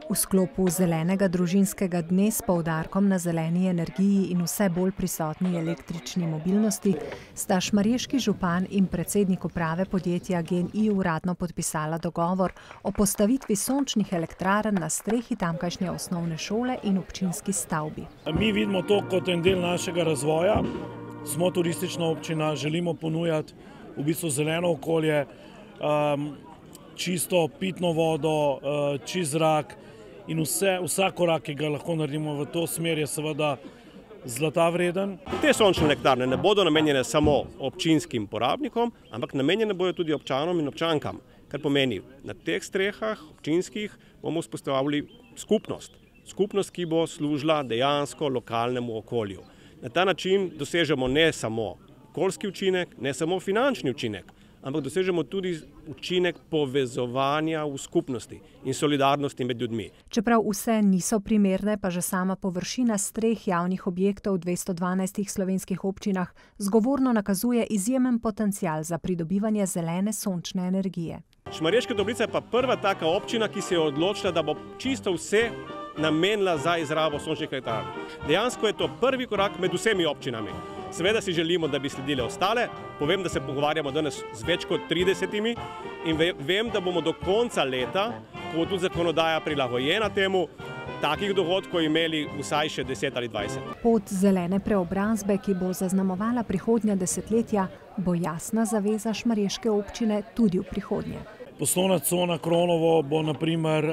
V sklopu zelenega družinskega dne s poudarkom na zeleni energiji in vse bolj prisotni električni mobilnosti sta šmarješki župan in predsednik uprave podjetja GEN-I uradno podpisala dogovor o postavitvi sončnih elektrarn na strehi tamkajšnje osnovne šole in občinski stavbi. Mi vidimo to kot en del našega razvoja. Smo turistična občina, želimo ponujati v bistvu zeleno okolje, čisto pitno vodo, čist zrak in vsak korak, ki ga lahko naredimo v to smer, je seveda zlata vreden. Te sončne elektrarne ne bodo namenjene samo občinskim porabnikom, ampak namenjene bodo tudi občanom in občankam, kar pomeni, na teh strehah občinskih bomo vzpostavili skupnost, ki bo služila dejansko lokalnemu okolju. Na ta način dosežemo ne samo okoljski učinek, ne samo finančni učinek, ampak dosežemo tudi učinek povezovanja v skupnosti in solidarnosti med ljudmi. Čeprav vse niso primerne, pa že sama površina streh javnih objektov v 212 slovenskih občinah zgovorno nakazuje izjemen potencial za pridobivanje zelene sončne energije. Šmarješka Dobrica je pa prva taka občina, ki se je odločila, da bo čisto vse namenila za izrabo sončnih elektrarn. Dejansko je to prvi korak med vsemi občinami. Seveda si želimo, da bi sledile ostale. Povem, da se pogovarjamo danes z več kot 30 in vem, da bomo do konca leta, ko bo tudi zakonodaja prilagojena temu, takih dogodkov imeli vsaj še 10 ali 20. Pot zelene preobrazbe, ki bo zaznamovala prihodnja desetletja, bo jasna zaveza šmarješke občine tudi v prihodnje. Poslovna cona Kronovo bo na primer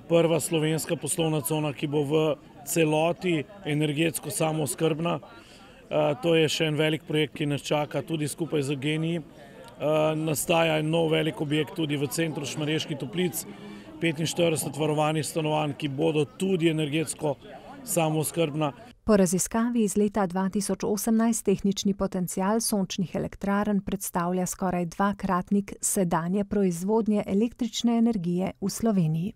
prva slovenska poslovna cona, ki bo v celoti energetsko samooskrbna. To je še en velik projekt, ki nas čaka tudi skupaj z GEN-I. Nastaja nov velik objekt tudi v centru Šmarjeških Toplic, 45 varovanih stanovanj, ki bodo tudi energetsko samooskrbna. Po raziskavi iz leta 2018 tehnični potencial sončnih elektrarn predstavlja skoraj dvakratnik sedanje proizvodnje električne energije v Sloveniji.